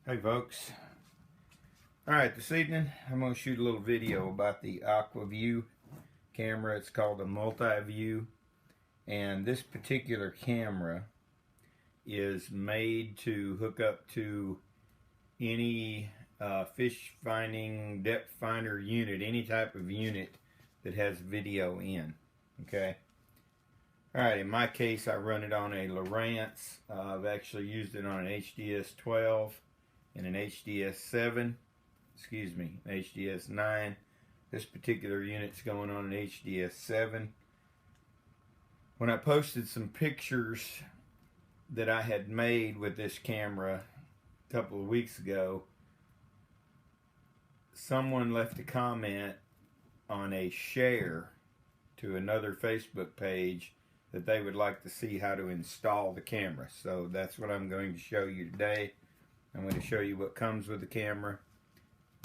Hey folks. Alright, this evening I'm going to shoot a little video about the Aqua-View camera. It's called a multi-view, and this particular camera is made to hook up to any fish finding depth finder unit, any type of unit that has video in. Okay. Alright, in my case I run it on a Lowrance. I've actually used it on an HDS 12 and an HDS 7, excuse me, HDS 9. This particular unit's going on an HDS 7. When I posted some pictures that I had made with this camera a couple of weeks ago, someone left a comment on a share to another Facebook page that they would like to see how to install the camera. So that's what I'm going to show you today. I'm going to show you what comes with the camera.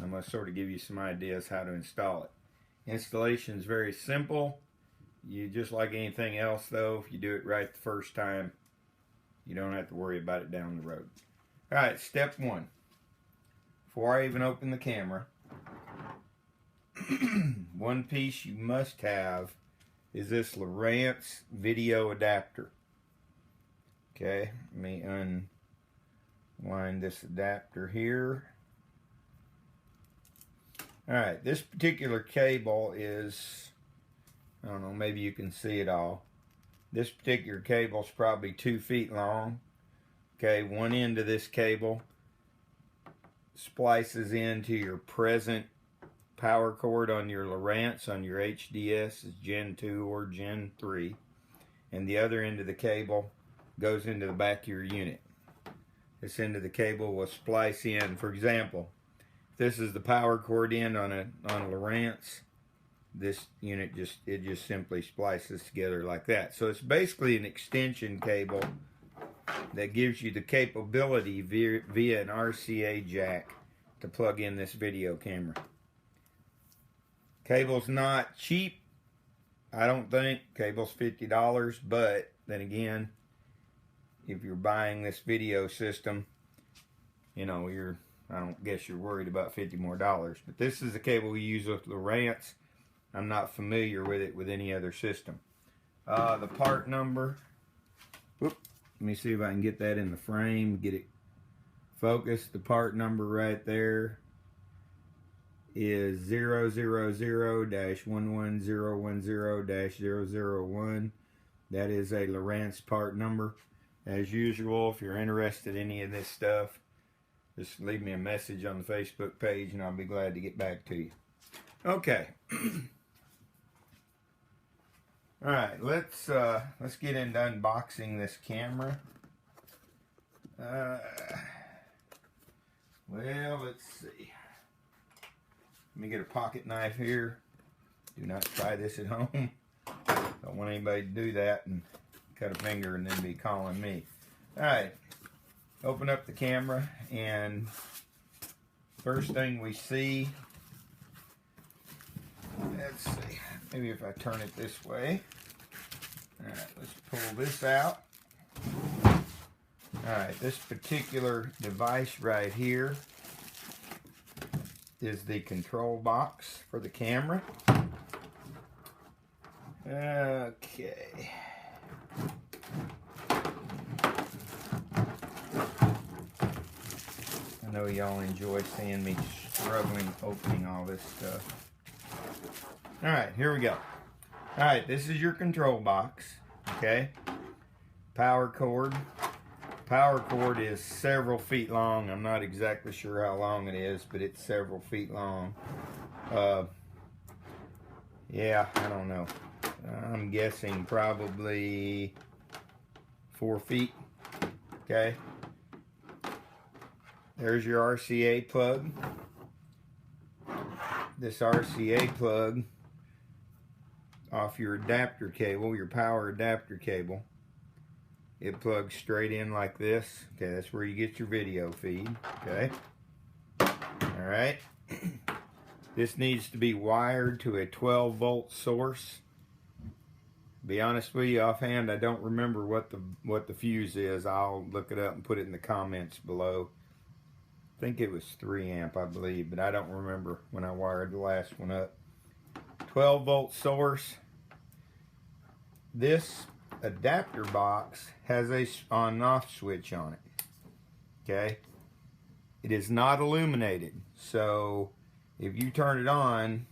I'm going to sort of give you some ideas how to install it. Installation is very simple. You just like anything else though, if you do it right the first time, you don't have to worry about it down the road. Alright, step one. Before I even open the camera, one piece you must have is this Lowrance video adapter. Okay, let me unwind this adapter here. Alright, this particular cable is, I don't know, maybe you can see it all. This particular cable is probably 2 feet long. Okay, one end of this cable splices into your present power cord on your Lowrance, on your HDS, is Gen 2 or Gen 3. And the other end of the cable goes into the back of your unit. This end of the cable will splice in. For example, if this is the power cord end on a Lowrance, this unit just simply splices together like that. So it's basically an extension cable that gives you the capability via an RCA jack to plug in this video camera. Cable's not cheap, I don't think. Cable's $50, but then again, if you're buying this video system, you know, I don't guess you're worried about $50 more. But this is the cable we use with Lowrance. I'm not familiar with it with any other system. The part number, whoop, let me see if I can get that in the frame, get it focused. The part number right there is 000-11010-001. That is a Lowrance part number. As usual, if you're interested in any of this stuff, just leave me a message on the Facebook page and I'll be glad to get back to you. Okay. Alright, let's get into unboxing this camera. Well, let's see. Let me get a pocket knife here. Do not try this at home. Don't want anybody to do that and cut a finger and then be calling me. Alright, open up the camera, and first thing we see, let's see, maybe if I turn it this way. Alright, let's pull this out. Alright, this particular device right here is the control box for the camera. Okay. I know y'all enjoy seeing me struggling opening all this stuff. Alright, here we go. Alright, this is your control box. Okay. Power cord. Power cord is several feet long. I'm not exactly sure how long it is, but it's several feet long. Yeah, I don't know. I'm guessing probably 4 feet. Okay. There's your RCA plug. This RCA plug off your adapter cable, your power adapter cable. It plugs straight in like this. Okay, that's where you get your video feed. Okay. Alright. This needs to be wired to a 12-volt source. To be honest with you, offhand, I don't remember what the fuse is. I'll look it up and put it in the comments below. I think it was 3 amp, I believe, but I don't remember when I wired the last one up. 12 volt source. This adapter box has a on and off switch on it. Okay, it is not illuminated, so if you turn it on,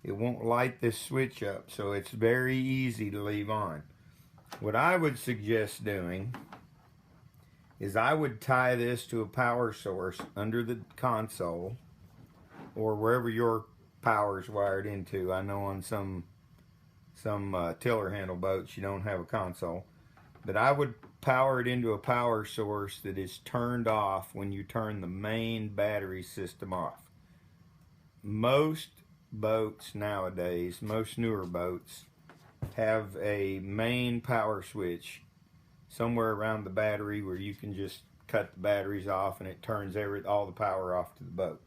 it won't light this switch up, so it's very easy to leave on. What I would suggest doing is I would tie this to a power source under the console or wherever your power is wired into. I know on some tiller handle boats you don't have a console, but I would power it into a power source that is turned off when you turn the main battery system off. Most boats nowadays, most newer boats, have a main power switch somewhere around the battery where you can just cut the batteries off and it turns all the power off to the boat.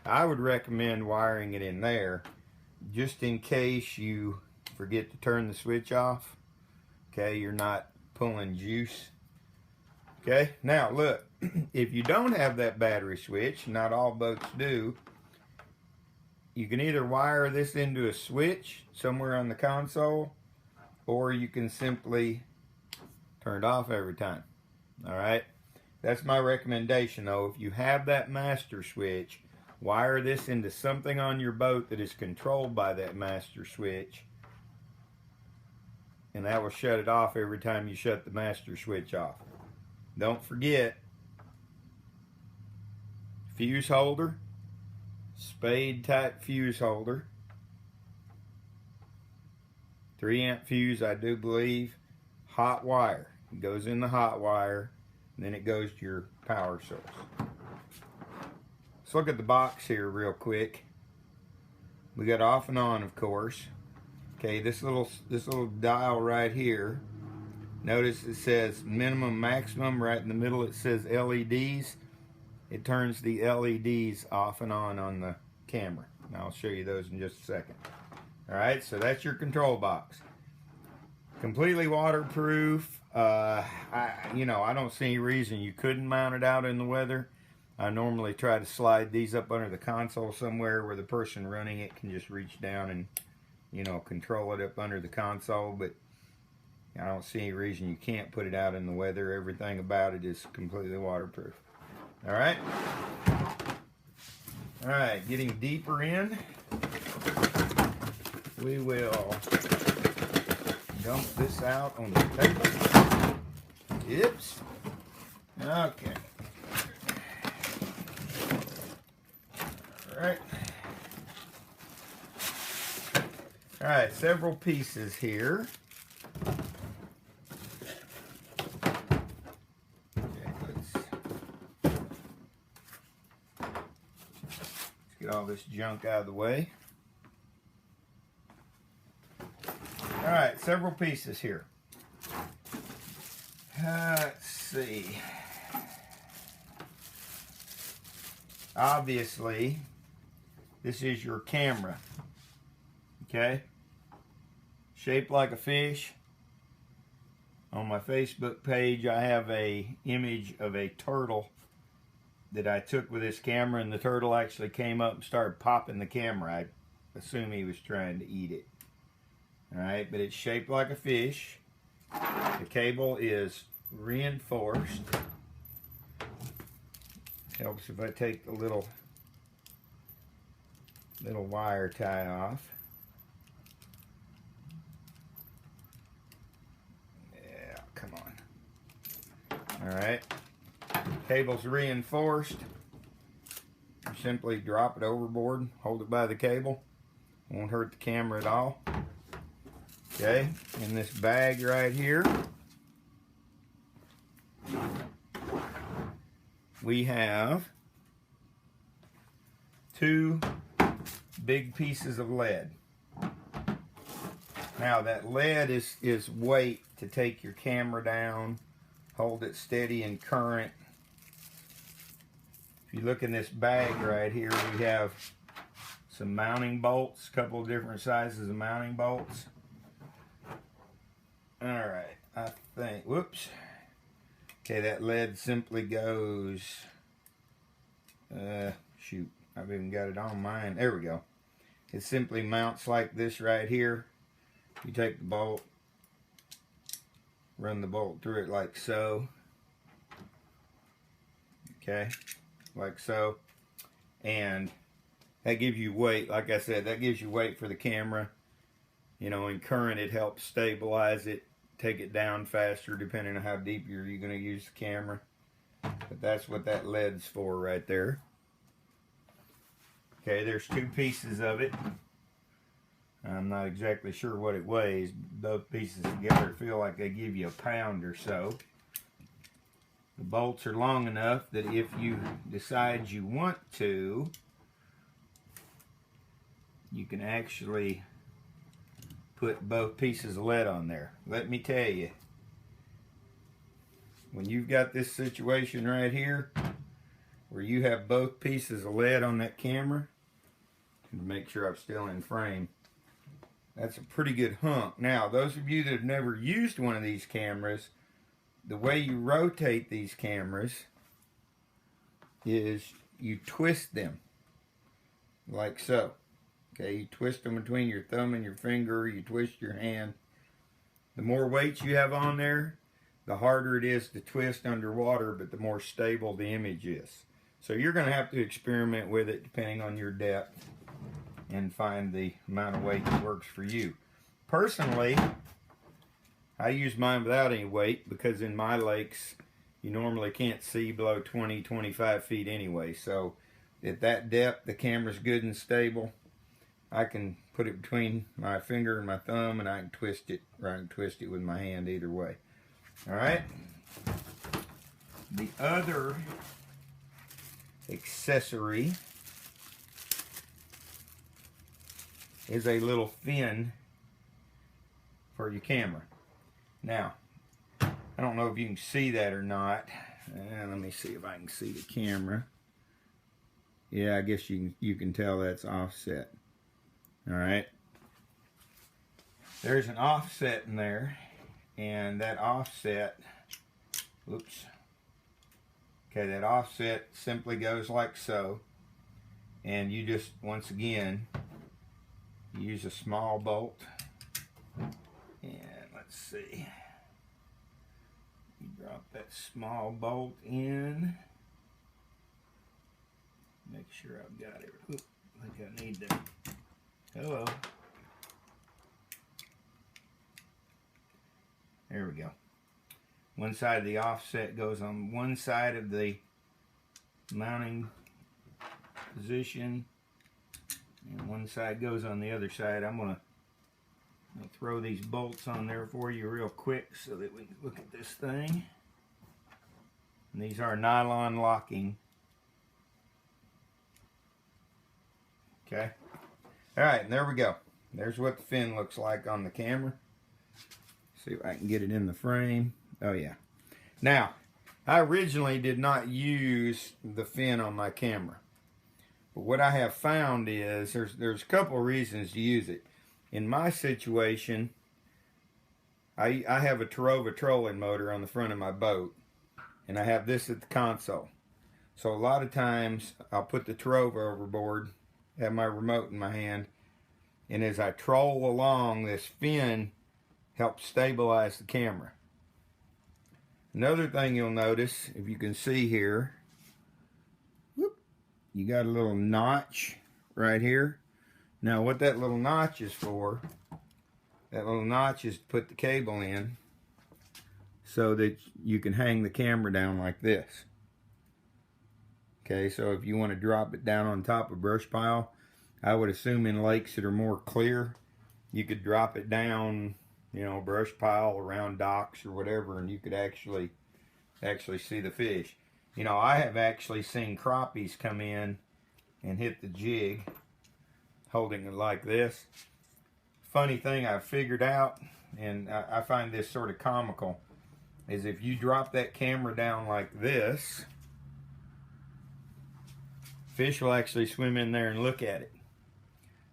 I would recommend wiring it in there just in case you forget to turn the switch off. Okay, you're not pulling juice. Okay, now look, if you don't have that battery switch, not all boats do, you can either wire this into a switch somewhere on the console, or you can simply turn it off every time. All right, that's my recommendation though. If you have that master switch, wire this into something on your boat that is controlled by that master switch, and that will shut it off every time you shut the master switch off. Don't forget, fuse holder, spade type fuse holder, 3 amp fuse, I do believe, hot wire. It goes in the hot wire, and then it goes to your power source. Let's look at the box here real quick. We got off and on, of course. Okay, this little dial right here, notice it says minimum, maximum. Right in the middle it says LEDs. It turns the LEDs off and on the camera. And I'll show you those in just a second. Alright, so that's your control box. Completely waterproof. I don't see any reason you couldn't mount it out in the weather. I normally try to slide these up under the console somewhere where the person running it can just reach down and control it up under the console, but I don't see any reason you can't put it out in the weather. Everything about it is completely waterproof. Alright? Alright, getting deeper in, we will dump this out on the table. Oops. Okay. Alright. Alright, several pieces here. Okay, let's get all this junk out of the way. Alright, several pieces here. Let's see. Obviously, this is your camera. Okay? Shaped like a fish. On my Facebook page, I have a image of a turtle that I took with this camera, and the turtle actually came up and started popping the camera. I assume he was trying to eat it. Alright, but it's shaped like a fish. The cable is reinforced. Helps if I take the little wire tie off. Yeah, come on. Alright. Cable's reinforced. You simply drop it overboard, hold it by the cable. Won't hurt the camera at all. Okay, in this bag right here, we have 2 big pieces of lead. Now that lead is weight to take your camera down, hold it steady in current. If you look in this bag right here, we have some mounting bolts, a couple of different sizes of mounting bolts. Alright, I think, whoops. Okay, that lead simply goes shoot, I've even got it on mine. There we go. It simply mounts like this right here. You take the bolt, run the bolt through it like so. Okay, like so. And that gives you weight. Like I said, that gives you weight for the camera. You know, in current, it helps stabilize it, take it down faster depending on how deep you're going to use the camera. But that's what that lead's for right there. Okay, there's two pieces of it. I'm not exactly sure what it weighs. Both pieces together feel like they give you a pound or so. The bolts are long enough that if you decide you want to, you can actually put both pieces of lead on there. Let me tell you, when you've got this situation right here where you have both pieces of lead on that camera, to make sure I'm still in frame, that's a pretty good hunk. Now, those of you that have never used one of these cameras, the way you rotate these cameras is you twist them like so. Okay, you twist them between your thumb and your finger, you twist your hand. The more weight you have on there, the harder it is to twist underwater, but the more stable the image is. So you're going to have to experiment with it depending on your depth and find the amount of weight that works for you. Personally, I use mine without any weight because in my lakes, you normally can't see below 20, 25 feet anyway. So at that depth, the camera's good and stable. I can put it between my finger and my thumb, and I can twist it, or I can twist it with my hand either way. All right? The other accessory is a little fin for your camera. Now, I don't know if you can see that or not. Let me see if I can see the camera. Yeah, I guess you can tell that's offset. All right. There's an offset in there, and that offset, oops. Okay, that offset simply goes like so, and you just, once again, use a small bolt, and let's see, you drop that small bolt in, make sure I've got it. Oop, I think I need to, hello, there we go. One side of the offset goes on one side of the mounting position, and one side goes on the other side. I'm going to throw these bolts on there for you real quick so that we can look at this thing. And these are nylon locking. Okay. Alright, and there we go. There's what the fin looks like on the camera. See if I can get it in the frame. Oh yeah. Now, I originally did not use the fin on my camera. But what I have found is there's a couple of reasons to use it. In my situation, I have a Terrova trolling motor on the front of my boat, and I have this at the console. So a lot of times I'll put the Terrova overboard, have my remote in my hand, and as I troll along, this fin helps stabilize the camera. Another thing you'll notice, if you can see here, whoop, you got a little notch right here. Now what that little notch is for, that little notch is to put the cable in so that you can hang the camera down like this. Okay, so if you want to drop it down on top of a brush pile, I would assume in lakes that are more clear, you could drop it down, you know, brush pile around docks or whatever, and you could actually see the fish. You know, I have actually seen crappies come in and hit the jig holding it like this. Funny thing I've figured out, and I find this sort of comical, is if you drop that camera down like this, fish will actually swim in there and look at it.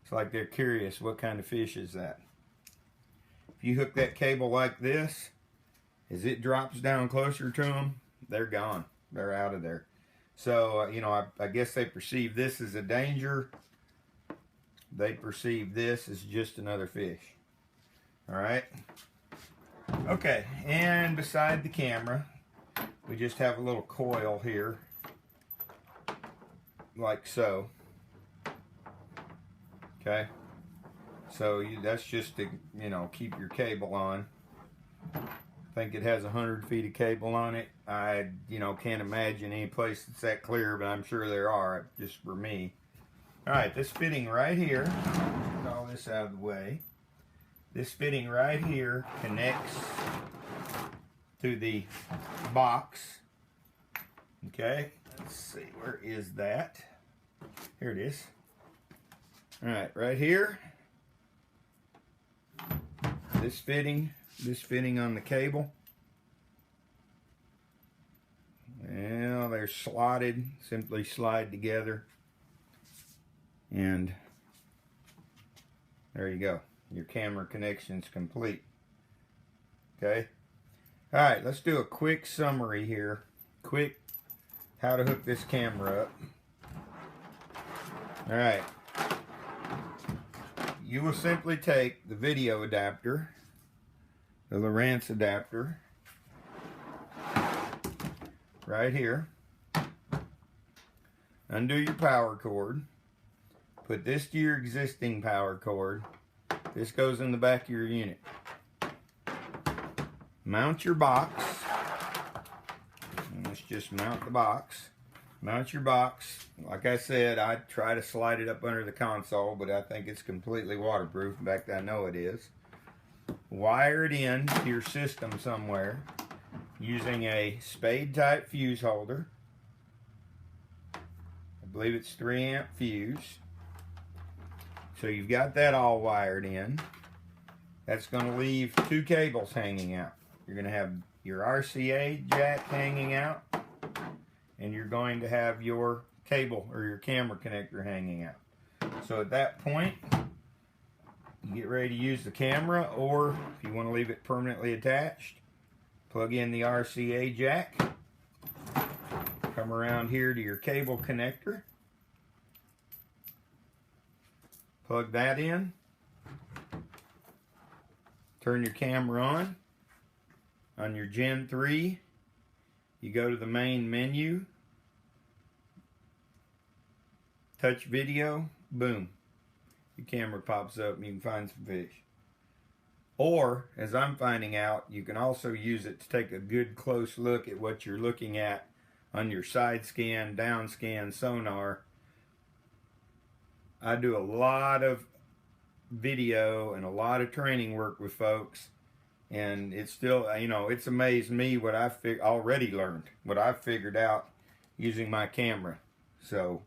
It's like they're curious, what kind of fish is that? If you hook that cable like this, as it drops down closer to them, they're gone. They're out of there. So, you know, I guess they perceive this as a danger. They perceive this as just another fish. All right. Okay, and beside the camera, we just have a little coil here, like so. Okay. So that's just to, you know, keep your cable on. I think it has 100 feet of cable on it. I, you know, can't imagine any place that's that clear, but I'm sure there are, just for me. All right, this fitting right here, get all this out of the way. This fitting right here connects to the box. Okay, let's see, where is that? Here it is. All right, right here. This fitting on the cable. Well, they're slotted, simply slide together. And there you go. Your camera connection's complete. Okay. All right, let's do a quick summary here. Quick, how to hook this camera up. All right. You will simply take the video adapter, the Lowrance adapter, right here. Undo your power cord. Put this to your existing power cord. This goes in the back of your unit. Mount your box. And let's just mount the box. Mount your box. Like I said, I try to slide it up under the console, but I think it's completely waterproof. In fact, I know it is. Wire it in to your system somewhere using a spade type fuse holder. I believe it's 3-amp fuse. So you've got that all wired in. That's going to leave 2 cables hanging out. You're going to have your RCA jack hanging out, and you're going to have your cable or your camera connector hanging out. So at that point, you get ready to use the camera, or if you want to leave it permanently attached, plug in the RCA jack, come around here to your cable connector, plug that in, turn your camera on. On your Gen 3, you go to the main menu, touch video, boom. Your camera pops up and you can find some fish. Or, as I'm finding out, you can also use it to take a good close look at what you're looking at on your side scan, down scan, sonar. I do a lot of video and a lot of training work with folks, and it's still, you know, it's amazed me what I've already learned, what I've figured out using my camera. So,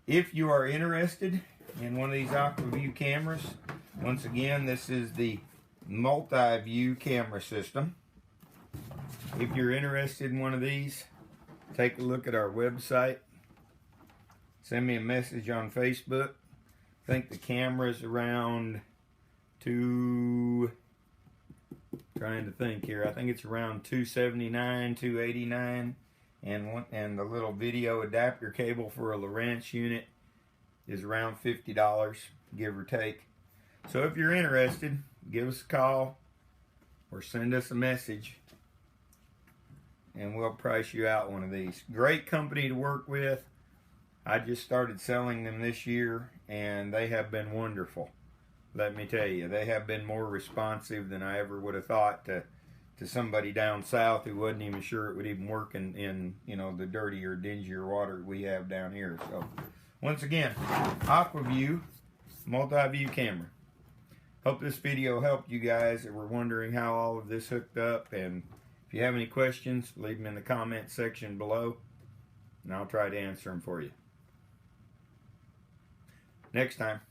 if you are interested in one of these AquaView cameras, once again, this is the multi-view camera system. If you're interested in one of these, take a look at our website. Send me a message on Facebook. I think the camera's around trying to think here. I think it's around $279, $289, and the little video adapter cable for a Lowrance unit is around $50, give or take. So if you're interested, give us a call or send us a message, and we'll price you out one of these. Great company to work with. I just started selling them this year, and they have been wonderful. Let me tell you, they have been more responsive than I ever would have thought to somebody down south who wasn't even sure it would even work in you know, the dirtier, dingier water we have down here. So, once again, AquaView multi-view camera. Hope this video helped you guys that were wondering how all of this hooked up. And if you have any questions, leave them in the comment section below, and I'll try to answer them for you next time.